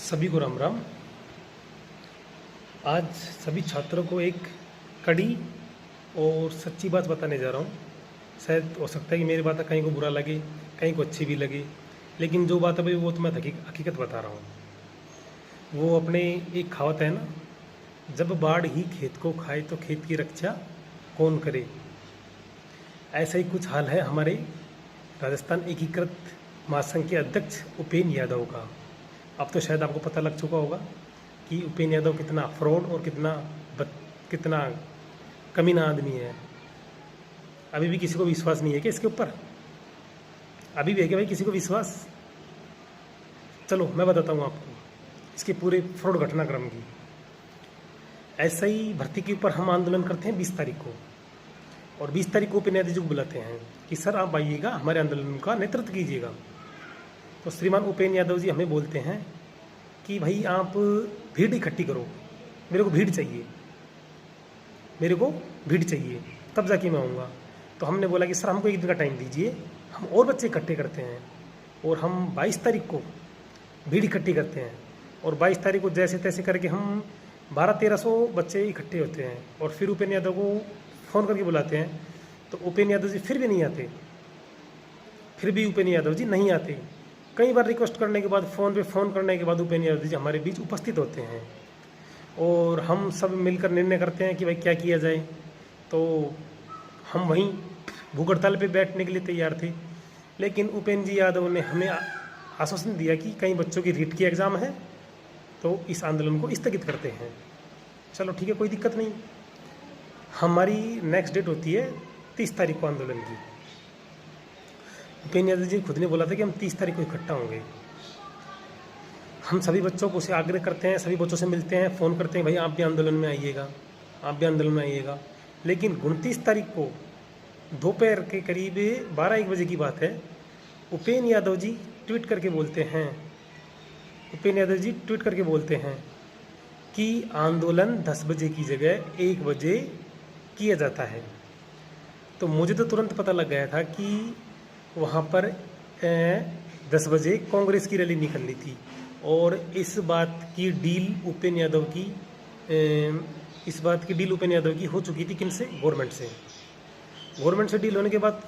सभी को राम राम। आज सभी छात्रों को एक कड़ी और सच्ची बात बताने जा रहा हूँ। शायद हो सकता है कि मेरी बात कहीं को बुरा लगे, कहीं को अच्छी भी लगे, लेकिन जो बात है वो तो मैं हकीकत बता रहा हूँ। वो अपने एक कहावत है ना, जब बाढ़ ही खेत को खाए तो खेत की रक्षा कौन करे। ऐसा ही कुछ हाल है हमारे राजस्थान एकीकृत महासंघ के अध्यक्ष उपेंद्र यादव का। अब तो शायद आपको पता लग चुका होगा कि उपेंद्र यादव कितना फ्रॉड और कितना कमीना आदमी है। अभी भी किसी को विश्वास नहीं है कि इसके ऊपर अभी भी है कि भाई किसी को विश्वास। चलो मैं बताता हूँ आपको इसके पूरे फ्रॉड घटनाक्रम की। ऐसा ही भर्ती के ऊपर हम आंदोलन करते हैं 20 तारीख को, और 20 तारीख को उपेंद्र यादव जी को बुलाते हैं कि सर आप आइएगा, हमारे आंदोलन का नेतृत्व कीजिएगा। तो श्रीमान उपेंद्र यादव जी हमें बोलते हैं कि भाई आप भीड़ इकट्ठी करो, मेरे को भीड़ चाहिए, मेरे को भीड़ चाहिए, तब जाके मैं आऊँगा। तो हमने बोला कि सर हमको एक दिन का टाइम दीजिए, हम और बच्चे इकट्ठे करते हैं और हम 22 तारीख को भीड़ इकट्ठी करते हैं, और 22 तारीख को जैसे तैसे करके हम 1200-1300 बच्चे इकट्ठे होते हैं। और फिर उपेंद्र यादव को फ़ोन करके बुलाते हैं, तो उपेंद्र यादव जी फिर भी नहीं आते, फिर भी उपेंद्र यादव जी नहीं आते। कई बार रिक्वेस्ट करने के बाद, फ़ोन पे फ़ोन करने के बाद उपेंद्र यादव जी हमारे बीच उपस्थित होते हैं, और हम सब मिलकर निर्णय करते हैं कि भाई क्या किया जाए। तो हम वहीं भूख हड़ताल पे बैठने के लिए तैयार थे, लेकिन उपेंद्र जी यादव ने हमें आश्वासन दिया कि कई बच्चों की रीट की एग्ज़ाम है, तो इस आंदोलन को स्थगित करते हैं। चलो ठीक है, कोई दिक्कत नहीं। हमारी नेक्स्ट डेट होती है 30 तारीख को आंदोलन की। उपेंद्र यादव जी खुद ने बोला था कि हम 30 तारीख को इकट्ठा होंगे। हम सभी बच्चों को उसे आग्रह करते हैं, सभी बच्चों से मिलते हैं, फ़ोन करते हैं भाई आप भी आंदोलन में आइएगा, आप भी आंदोलन में आइएगा। लेकिन 29 तारीख को दोपहर के करीब 12-1 बजे की बात है, उपेंद्र यादव जी ट्वीट करके बोलते हैं, उपेंद्र यादव जी ट्वीट करके बोलते हैं कि आंदोलन 10 बजे की जगह 1 बजे किया जाता है। तो मुझे तो तुरंत पता लग गया था कि वहाँ पर 10 बजे कांग्रेस की रैली निकलनी थी, और इस बात की डील उपेंद्र यादव की हो चुकी थी। किनसे? गवर्नमेंट से। गवर्नमेंट से डील होने के बाद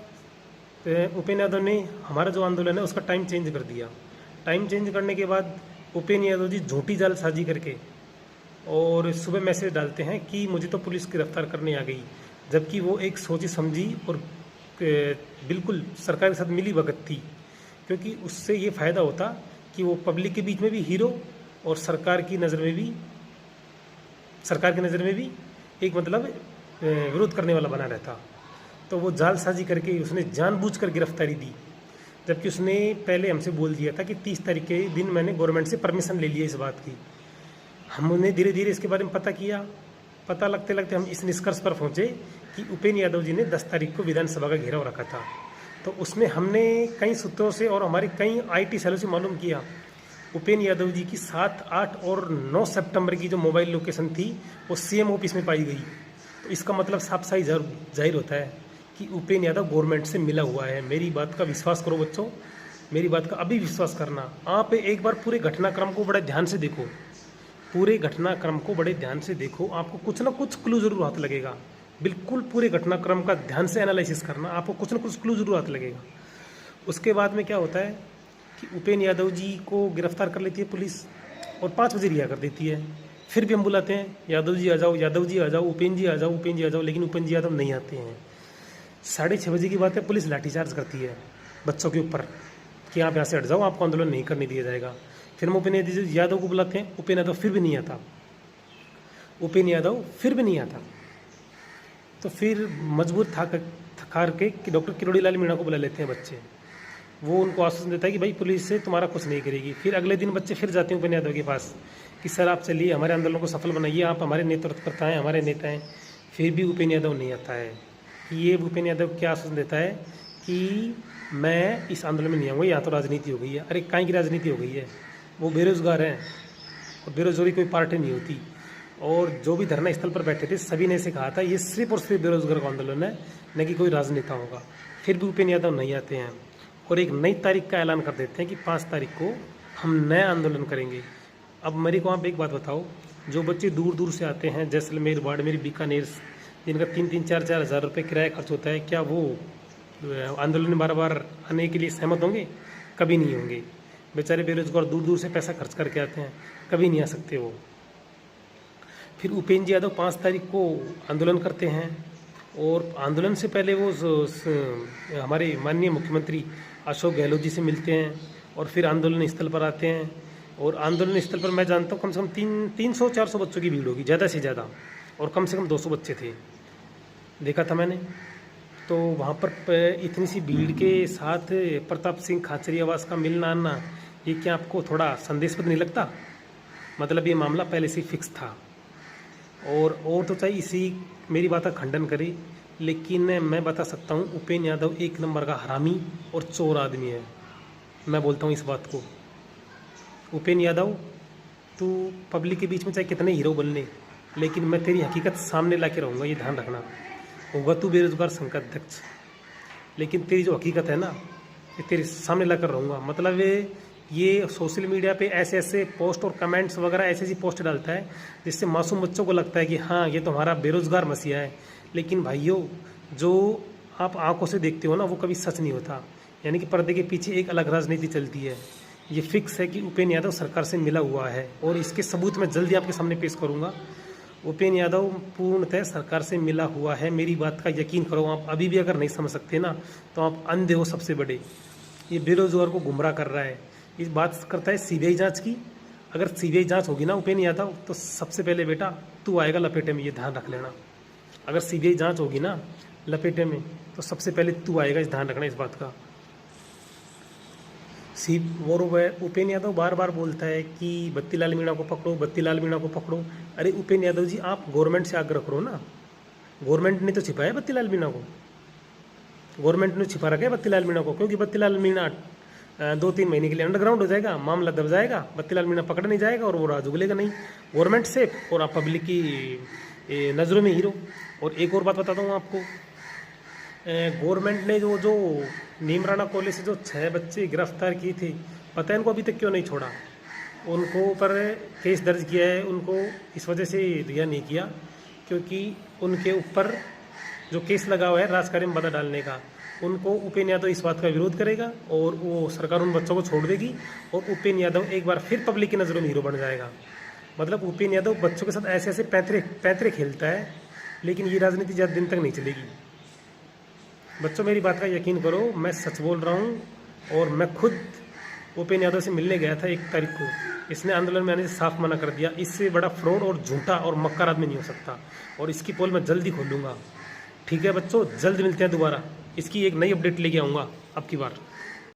उपेंद्र यादव ने हमारा जो आंदोलन है उसका टाइम चेंज कर दिया। टाइम चेंज करने के बाद उपेंद्र यादव जी झूठी जालसाजी करके और सुबह मैसेज डालते हैं कि मुझे तो पुलिस गिरफ्तार करने आ गई, जबकि वो एक सोची समझी और बिल्कुल सरकार के साथ मिली भगत थी, क्योंकि उससे ये फ़ायदा होता कि वो पब्लिक के बीच में भी हीरो और सरकार की नज़र में भी एक मतलब विरोध करने वाला बना रहता। तो वो जालसाजी करके उसने जानबूझकर गिरफ्तारी दी, जबकि उसने पहले हमसे बोल दिया था कि 30 तारीख के दिन मैंने गवर्नमेंट से परमिशन ले लिया इस बात की। हमने धीरे धीरे इसके बारे में पता किया, पता लगते लगते हम इस निष्कर्ष पर पहुँचे कि उपेंद्र यादव जी ने 10 तारीख को विधानसभा का घेराव रखा था। तो उसमें हमने कई सूत्रों से और हमारे कई IT सेलों से मालूम किया, उपेंद्र यादव जी की 7, 8 और 9 सितंबर की जो मोबाइल लोकेशन थी वो CM ऑफिस में पाई गई। तो इसका मतलब साफ साफ जाहिर होता है कि उपेंद्र यादव गवर्नमेंट से मिला हुआ है। मेरी बात का विश्वास करो बच्चों, मेरी बात का अभी विश्वास करना। आप एक बार पूरे घटनाक्रम को बड़े ध्यान से देखो, पूरे घटनाक्रम को बड़े ध्यान से देखो, आपको कुछ ना कुछ क्लू जरूर हाथ लगेगा। बिल्कुल पूरे घटनाक्रम का ध्यान से एनालिसिस करना, आपको कुछ ना कुछ क्लू जरूर हाथ लगेगा। उसके बाद में क्या होता है कि उपेंद्र यादव जी को गिरफ्तार कर लेती है पुलिस और 5 बजे रिहा कर देती है। फिर भी हम बुलाते हैं यादव जी आ जाओ, यादव जी आ जाओ, उपेंद्र जी आ जाओ, उपेंद्र जी आ जाओ, लेकिन उपेंद्र जी यादव नहीं आते हैं। 6:30 बजे की बात है, पुलिस लाठीचार्ज करती है बच्चों के ऊपर कि आप यहाँ से हट जाओ, आपको आंदोलन नहीं करने दिया जाएगा। फिर हम उपेंद्र यादव को बुलाते हैं, उपेंद्र यादव फिर भी नहीं आता, उपेंद्र यादव फिर भी नहीं आता। तो फिर मजबूर थकार के कि डॉक्टर किरोड़ी लाल मीणा को बुला लेते हैं बच्चे। वो उनको आश्वासन देता है कि भाई पुलिस से तुम्हारा कुछ नहीं करेगी। फिर अगले दिन बच्चे फिर जाते हैं उपेंद्र यादव के पास कि सर आप चलिए, हमारे आंदोलन को सफल बनाइए, आप हमारे नेतृत्वकर्ता हैं, हमारे नेता हैं। फिर भी उपेंद्र यादव नहीं आता है। ये उपेंद्र यादव क्या आश्वासन देता है कि मैं इस आंदोलन में नहीं आऊँगा, यहाँ तो राजनीति हो गई है। अरे काहे की राजनीति हो गई है? वो बेरोजगार हैं, और बेरोजगारी कोई पार्टी नहीं होती। और जो भी धरना स्थल पर बैठे थे सभी ने इसे कहा था ये सिर्फ और सिर्फ बेरोजगार का आंदोलन है, न कि कोई राजनेता होगा। फिर भी उपेंद्र यादव नहीं आते हैं और एक नई तारीख का ऐलान कर देते हैं कि 5 तारीख को हम नया आंदोलन करेंगे। अब मेरे को आप एक बात बताओ, जो बच्चे दूर दूर से आते हैं, जैसलमेर, बाड़मेर, बीकानेर, जिनका 3-3, 4-4 हज़ार रुपये किराया खर्च होता है, क्या वो आंदोलन में बार बार आने के लिए सहमत होंगे? कभी नहीं होंगे। बेचारे बेरोजगार दूर दूर से पैसा खर्च करके आते हैं, कभी नहीं आ सकते वो। फिर उपेंद्र यादव 5 तारीख को आंदोलन करते हैं, और आंदोलन से पहले वो हमारे माननीय मुख्यमंत्री अशोक गहलोत जी से मिलते हैं, और फिर आंदोलन स्थल पर आते हैं। और आंदोलन स्थल पर मैं जानता हूँ कम से कम 300-400 बच्चों की भीड़ होगी, ज़्यादा से ज़्यादा, और कम से कम 200 बच्चे थे, देखा था मैंने। तो वहाँ पर इतनी सी भीड़ के साथ प्रताप सिंह खाचरियावास का मिलना आना, ये क्या आपको थोड़ा संदेशबद्ध नहीं लगता? मतलब ये मामला पहले से फिक्स था। और तो चाहिए इसी मेरी बात का खंडन करे, लेकिन मैं बता सकता हूँ उपेंद्र यादव एक नंबर का हरामी और चोर आदमी है। मैं बोलता हूँ इस बात को। उपेंद्र यादव, तू पब्लिक के बीच में चाहे कितने हीरो बन ले, लेकिन मैं तेरी हकीकत सामने ला के रहूँगा, ये ध्यान रखना। होगा तू बेरोजगार संघ का अध्यक्ष, लेकिन तेरी जो हकीकत है ना, ये तेरे सामने ला कर रहूँगा। मतलब ये सोशल मीडिया पे ऐसे ऐसे पोस्ट और कमेंट्स वगैरह ऐसी ऐसी पोस्ट डालता है जिससे मासूम बच्चों को लगता है कि हाँ ये तो हमारा बेरोजगार मसीहा है। लेकिन भाइयों, जो आप आंखों से देखते हो ना, वो कभी सच नहीं होता। यानी कि पर्दे के पीछे एक अलग राजनीति चलती है। ये फिक्स है कि उपेंद्र यादव सरकार से मिला हुआ है, और इसके सबूत मैं जल्दी आपके सामने पेश करूँगा। उपेंद्र यादव पूर्णतः सरकार से मिला हुआ है, मेरी बात का यकीन करो। आप अभी भी अगर नहीं समझ सकते ना, तो आप अंधे हो सबसे बड़े। ये बेरोजगार को गुमराह कर रहा है। इस बात करता है सीबीआई जांच की। अगर सीबीआई जांच होगी ना उपेंद्र यादव, तो सबसे पहले बेटा तू आएगा लपेटे में, ये ध्यान रख लेना। अगर सीबीआई जांच होगी ना लपेटे में, तो सबसे पहले तू आएगा, इस ध्यान रखना इस बात का। और उपेंद्र यादव बार बार बोलता है कि बत्तीलाल मीणा को पकड़ो, बत्तीलाल मीणा को पकड़ो। अरे उपेंद्र यादव जी, आप गवर्नमेंट से आग्रह करो ना। गवर्नमेंट ने तो छिपाया बत्तीलाल मीणा को, गवर्नमेंट ने छिपा रखा है बत्तीलाल मीणा को, क्योंकि बत्तीलाल मीणा 2-3 महीने के लिए अंडरग्राउंड हो जाएगा, मामला दब जाएगा, बत्तीलाल मीणा पकड़ा नहीं जाएगा, और वो राज उगलेगा नहीं। गवर्नमेंट से और आप पब्लिक की नज़रों में हीरो। और एक और बात बताता हूँ आपको, गवर्नमेंट ने जो नीमराना कॉलेज से जो 6 बच्चे गिरफ्तार किए थे, पता है इनको अभी तक क्यों नहीं छोड़ा? उनको ऊपर केस दर्ज किया है, उनको इस वजह से रिहा नहीं किया क्योंकि उनके ऊपर जो केस लगा हुआ है राजकार्य में बाधा डालने का, उनको उपेंद्र यादव इस बात का विरोध करेगा और वो सरकार उन बच्चों को छोड़ देगी, और उपेंद्र यादव एक बार फिर पब्लिक की नज़रों में हीरो बन जाएगा। मतलब उपेंद्र यादव बच्चों के साथ ऐसे ऐसे पैंतरे खेलता है, लेकिन ये राजनीति ज़्यादा दिन तक नहीं चलेगी। बच्चों, मेरी बात का यकीन करो, मैं सच बोल रहा हूँ। और मैं खुद उपेंद्र यादव से मिलने गया था 1 तारीख को। इसने आंदोलन में आने से साफ मना कर दिया। इससे बड़ा फ्रॉड और झूठा और मक्कार आदमी नहीं हो सकता, और इसकी पोल मैं जल्दी खोलूँगा। ठीक है बच्चों, जल्द मिलते हैं दोबारा। इसकी एक नई अपडेट लेके आऊँगा अब की बार।